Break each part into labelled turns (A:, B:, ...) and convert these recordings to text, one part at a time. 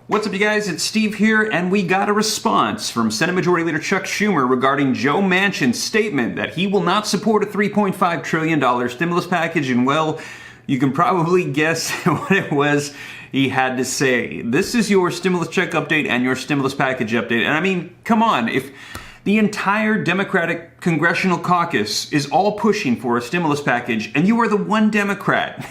A: What's up, you guys? It's Steve here, and we got a response from Senate Majority Leader Chuck Schumer regarding Joe Manchin's statement that he will not support a $3.5 trillion stimulus package. And well, you can probably guess what it was he had to say. This is your stimulus check update and your stimulus package update. And I mean, come on, if the entire Democratic Congressional Caucus is all pushing for a stimulus package, and you are the one Democrat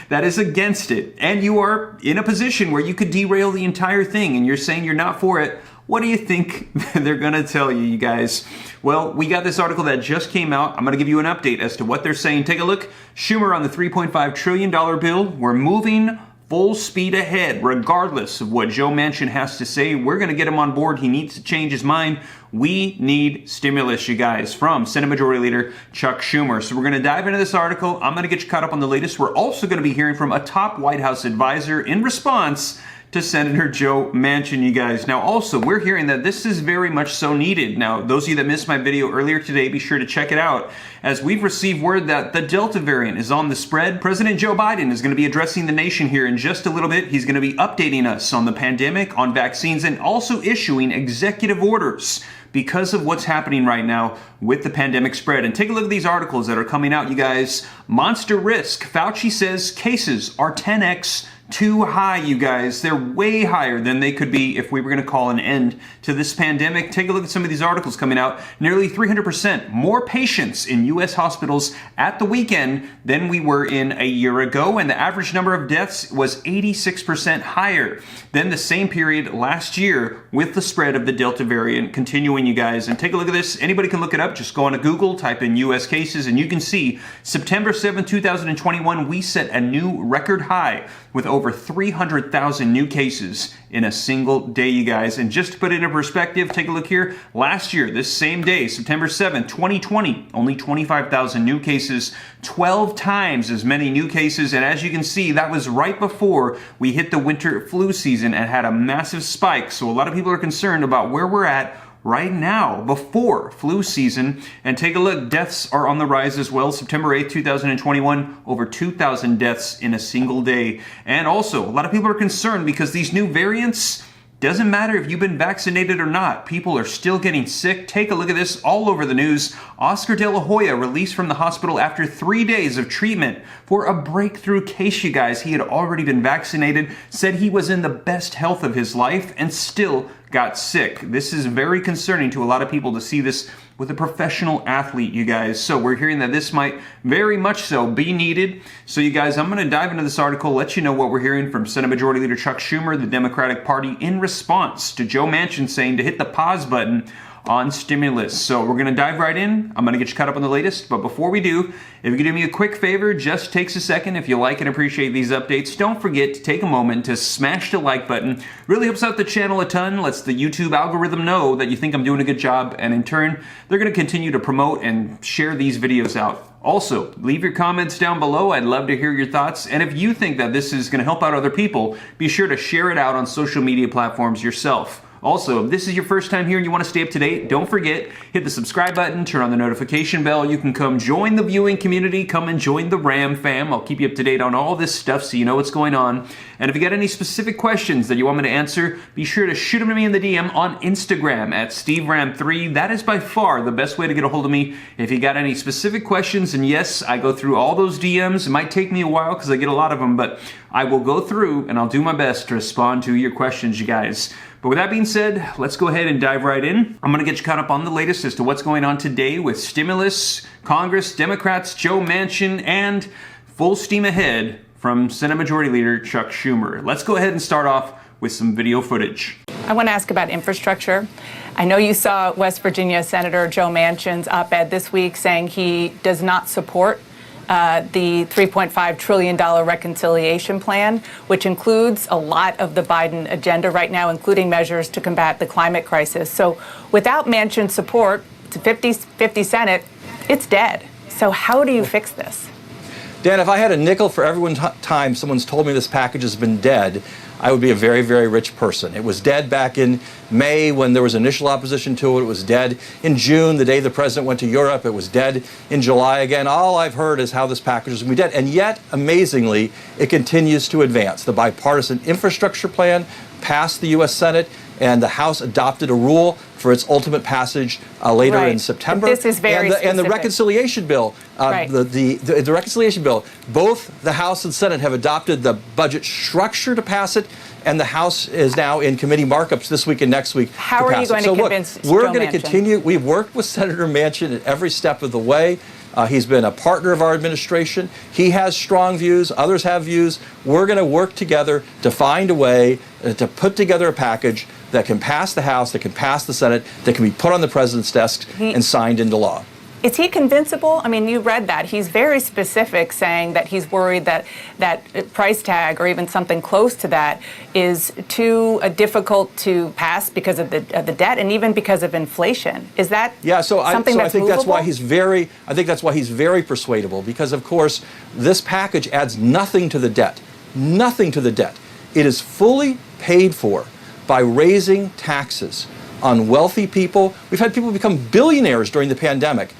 A: that is against it, and you are in a position where you could derail the entire thing, and you're saying you're not for it, what do you think they're gonna tell you, you guys? Well, we got this article that just came out. I'm gonna give you an update as to what they're saying. Take a look. Schumer on the $3.5 trillion bill. We're moving full speed ahead, regardless of what Joe Manchin has to say. We're going to get him on board. He needs to change his mind. We need stimulus, you guys, from Senate Majority Leader Chuck Schumer. So we're going to dive into this article. I'm going to get you caught up on the latest. We're also going to be hearing from a top White House advisor in response to Senator Joe Manchin, you guys. Now, also, we're hearing that this is very much so needed. Now, those of you that missed my video earlier today, be sure to check it out, as we've received word that the Delta variant is on the spread. President Joe Biden is going to be addressing the nation here in just a little bit. He's going to be updating us on the pandemic, on vaccines, and also issuing executive orders because of what's happening right now with the pandemic spread. And take a look at these articles that are coming out, you guys. Monster risk. Fauci says cases are 10x too high, you guys. They're way higher than they could be if we were going to call an end to this pandemic. Take a look at some of these articles coming out. Nearly 300% more patients in U.S. hospitals at the weekend than we were in a year ago, and the average number of deaths was 86% higher than the same period last year with the spread of the Delta variant continuing, you guys. And take a look at this. Anybody can look it up. Just go on to Google, type in U.S. cases, and you can see September 7, 2021, we set a new record high with over 300,000 new cases in a single day, you guys. And just to put it in perspective, take a look here. Last year, this same day, September 7, 2020, only 25,000 new cases, 12 times as many new cases. And as you can see, that was right before we hit the winter flu season and had a massive spike. So a lot of people are concerned about where we're at right now, before flu season. And take a look, deaths are on the rise as well. September 8th, 2021, over 2,000 deaths in a single day. And also, a lot of people are concerned because these new variants, doesn't matter if you've been vaccinated or not, people are still getting sick. Take a look at this all over the news. Oscar De La Hoya released from the hospital after 3 days of treatment for a breakthrough case, you guys. He had already been vaccinated, said he was in the best health of his life, and still got sick. This is very concerning to a lot of people to see this with a professional athlete, you guys. So we're hearing that this might very much so be needed. So you guys, I'm going to dive into this article, let you know what we're hearing from Senate Majority Leader Chuck Schumer, the Democratic Party, in response to Joe Manchin saying to hit the pause button on stimulus. So we're going to dive right in. I'm going to get you caught up on the latest. But before we do, if you could do me a quick favor, just takes a second. If you like and appreciate these updates, don't forget to take a moment to smash the like button. Really helps out the channel a ton, lets the YouTube algorithm know that you think I'm doing a good job, and in turn, they're going to continue to promote and share these videos out. Also, leave your comments down below. I'd love to hear your thoughts. And if you think that this is going to help out other people, be sure to share it out on social media platforms yourself. Also, if this is your first time here and you want to stay up to date, don't forget, hit the subscribe button, turn on the notification bell. You can come join the viewing community, come and join the Ram fam. I'll keep you up to date on all this stuff so you know what's going on. And if you got any specific questions that you want me to answer, be sure to shoot them to me in the DM on Instagram at SteveRam3. That is by far the best way to get a hold of me. If you got any specific questions, and yes, I go through all those DMs. It might take me a while because I get a lot of them, but I will go through and I'll do my best to respond to your questions, you guys. But with that being said, let's go ahead and dive right in. I'm going to get you caught up on the latest as to what's going on today with stimulus, Congress, Democrats, Joe Manchin, and full steam ahead from Senate Majority Leader Chuck Schumer. Let's go ahead and start off with some video footage.
B: I want to ask about infrastructure. I know you saw West Virginia Senator Joe Manchin's op-ed this week saying he does not support the $3.5 trillion reconciliation plan, which includes a lot of the Biden agenda right now, including measures to combat the climate crisis. So without Manchin's support, to 50 Senate, it's dead. So how do you fix this?
C: Dan, if I had a nickel for every time someone's told me this package has been dead, I would be a very, very rich person. It was dead back in May when there was initial opposition to it. It was dead in June, the day the president went to Europe. It was dead in July again. All I've heard is how this package is going to be dead. And yet, amazingly, it continues to advance. The bipartisan infrastructure plan passed the U.S. Senate, and the House adopted a rule for its ultimate passage later in September.
B: This is very specific.
C: And the reconciliation bill, the reconciliation bill, both the House and Senate have adopted the budget structure to pass it, and the House is now in committee markups this week and next week.
B: How are you going to convince Joe Manchin?
C: We're going to continue. We've worked with Senator Manchin at every step of the way. He's been a partner of our administration. He has strong views. Others have views. We're going to work together to find a way to put together a package that can pass the House, that can pass the Senate, that can be put on the president's desk and signed into law.
B: Is he convincible? I mean, you read that. He's very specific, saying that he's worried that that price tag or even something close to that is too difficult to pass because of the debt and even because of inflation. Is that something that's movable?
C: That's why he's very. I think that's why he's very persuadable, because of course this package adds nothing to the debt. Nothing to the debt. It is fully paid for by raising taxes on wealthy people. We've had people become billionaires during the pandemic.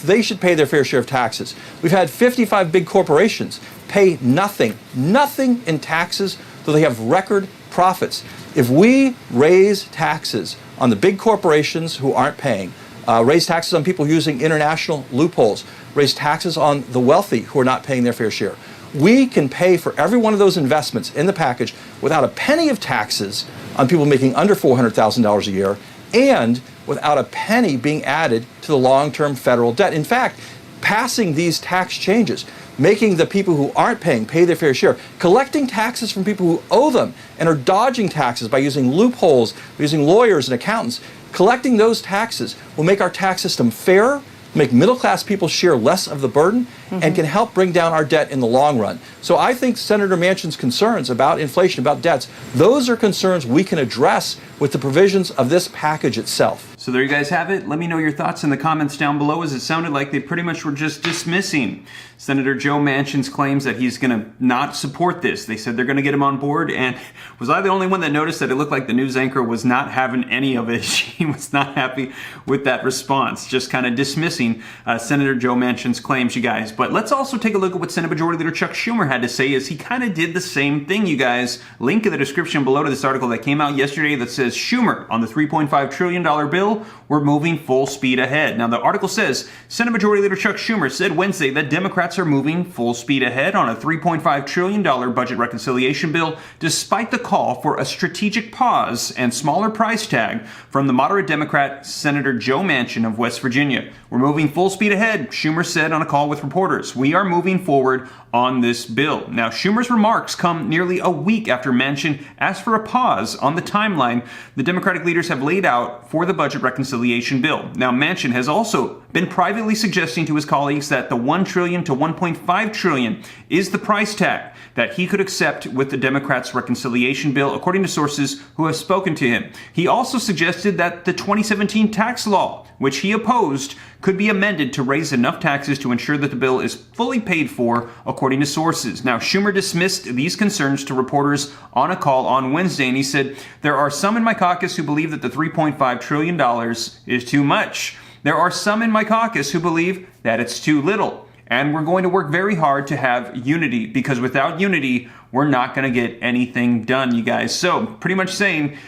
C: They should pay their fair share of taxes. We've had 55 big corporations pay nothing in taxes, though they have record profits. If we raise taxes on the big corporations who aren't paying, raise taxes on people using international loopholes, raise taxes on the wealthy who are not paying their fair share, we can pay for every one of those investments in the package without a penny of taxes on people making under $400,000 a year, and without a penny being added to the long-term federal debt. In fact, passing these tax changes, making the people who aren't paying pay their fair share, collecting taxes from people who owe them and are dodging taxes by using loopholes, by using lawyers and accountants, collecting those taxes will make our tax system fairer, make middle-class people share less of the burden, and can help bring down our debt in the long run. So I think Senator Manchin's concerns about inflation, about debts, those are concerns we can address with the provisions of this package itself.
A: So there you guys have it. Let me know your thoughts in the comments down below, as it sounded like they pretty much were just dismissing Senator Joe Manchin's claims that he's going to not support this. They said they're going to get him on board, and was I the only one that noticed that it looked like the news anchor was not having any of it? She was not happy with that response, just kind of dismissing Senator Joe Manchin's claims, you guys. But let's also take a look at what Senate Majority Leader Chuck Schumer had to say, as he kind of did the same thing, you guys. Link in the description below to this article that came out yesterday that says, Schumer on the $3.5 trillion bill, we're moving full speed ahead. Now, the article says, Senate Majority Leader Chuck Schumer said Wednesday that Democrats are moving full speed ahead on a $3.5 trillion budget reconciliation bill, despite the call for a strategic pause and smaller price tag from the moderate Democrat Senator Joe Manchin of West Virginia. We're moving full speed ahead, Schumer said on a call with reporters. We are moving forward on this bill. Now, Schumer's remarks come nearly a week after Manchin asked for a pause on the timeline the Democratic leaders have laid out for the budget reconciliation bill. Now, Manchin has also been privately suggesting to his colleagues that the $1 trillion to $1.5 trillion is the price tag that he could accept with the Democrats' reconciliation bill, according to sources who have spoken to him. He also suggested that the 2017 tax law, which he opposed, could be amended to raise enough taxes to ensure that the bill is fully paid for, according to sources. Now, Schumer dismissed these concerns to reporters on a call on Wednesday, and he said, there are some in my caucus who believe that the $3.5 trillion is too much. There are some in my caucus who believe that it's too little. And we're going to work very hard to have unity, because without unity, we're not going to get anything done, you guys. So pretty much saying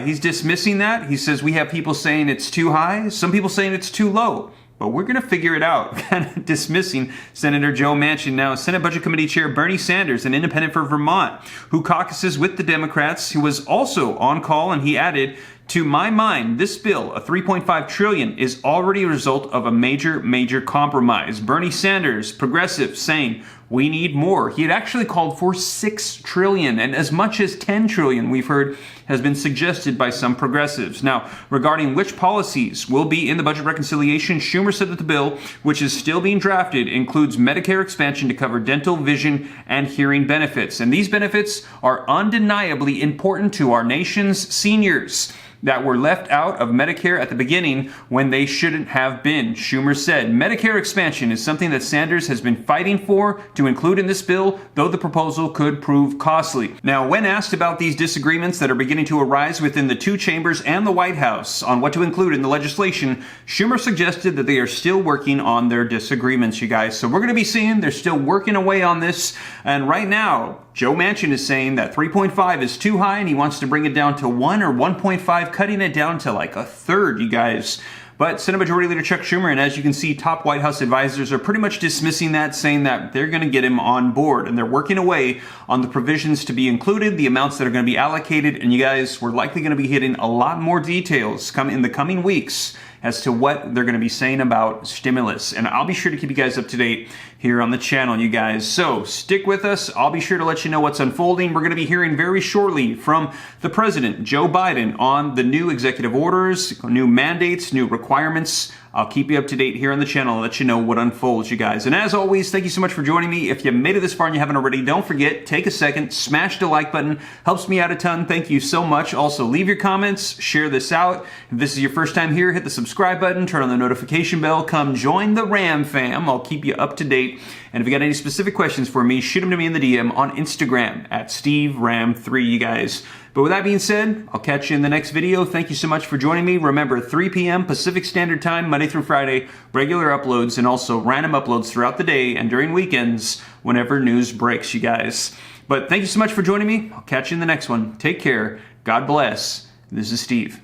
A: he's dismissing that. He says we have people saying it's too high, some people saying it's too low. But we're going to figure it out, kind of dismissing Senator Joe Manchin. Now, Senate Budget Committee Chair Bernie Sanders, an independent for Vermont, who caucuses with the Democrats, who was also on call, and he added, to my mind, this bill, a $3.5 trillion, is already a result of a major compromise. Bernie Sanders, progressive, saying, we need more. He had actually called for $6 trillion, and as much as $10 trillion, we've heard, has been suggested by some progressives. Now, regarding which policies will be in the budget reconciliation, Schumer said that the bill, which is still being drafted, includes Medicare expansion to cover dental, vision, and hearing benefits. And these benefits are undeniably important to our nation's seniors that were left out of Medicare at the beginning when they shouldn't have been. Schumer said, Medicare expansion is something that Sanders has been fighting for to include in this bill, though the proposal could prove costly. Now, when asked about these disagreements that are beginning to arise within the two chambers and the White House on what to include in the legislation, Schumer suggested that they are still working on their disagreements, you guys. So we're going to be seeing they're still working away on this. And right now, Joe Manchin is saying that 3.5 is too high and he wants to bring it down to 1 or 1.5, cutting it down to like a third, you guys. But Senate Majority Leader Chuck Schumer, and as you can see, top White House advisors are pretty much dismissing that, saying that they're going to get him on board. And they're working away on the provisions to be included, the amounts that are going to be allocated. And you guys, we're likely going to be hitting a lot more details in the coming weeks as to what they're going to be saying about stimulus. And I'll be sure to keep you guys up to date here on the channel, you guys. So stick with us. I'll be sure to let you know what's unfolding. We're going to be hearing very shortly from the President, Joe Biden, on the new executive orders, new mandates, new requirements. I'll keep you up to date here on the channel and let you know what unfolds, you guys. And as always, thank you so much for joining me. If you made it this far and you haven't already, don't forget, take a second, smash the like button. Helps me out a ton. Thank you so much. Also, leave your comments, share this out. If this is your first time here, hit the subscribe button, turn on the notification bell, come join the Ram fam. I'll keep you up to date. And if you got any specific questions for me, shoot them to me in the DM on Instagram at SteveRam3, you guys. But with that being said, I'll catch you in the next video. Thank you so much for joining me. Remember, 3 p.m. Pacific Standard Time, Monday through Friday, regular uploads and also random uploads throughout the day and during weekends whenever news breaks, you guys. But thank you so much for joining me. I'll catch you in the next one. Take care. God bless. This is Steve.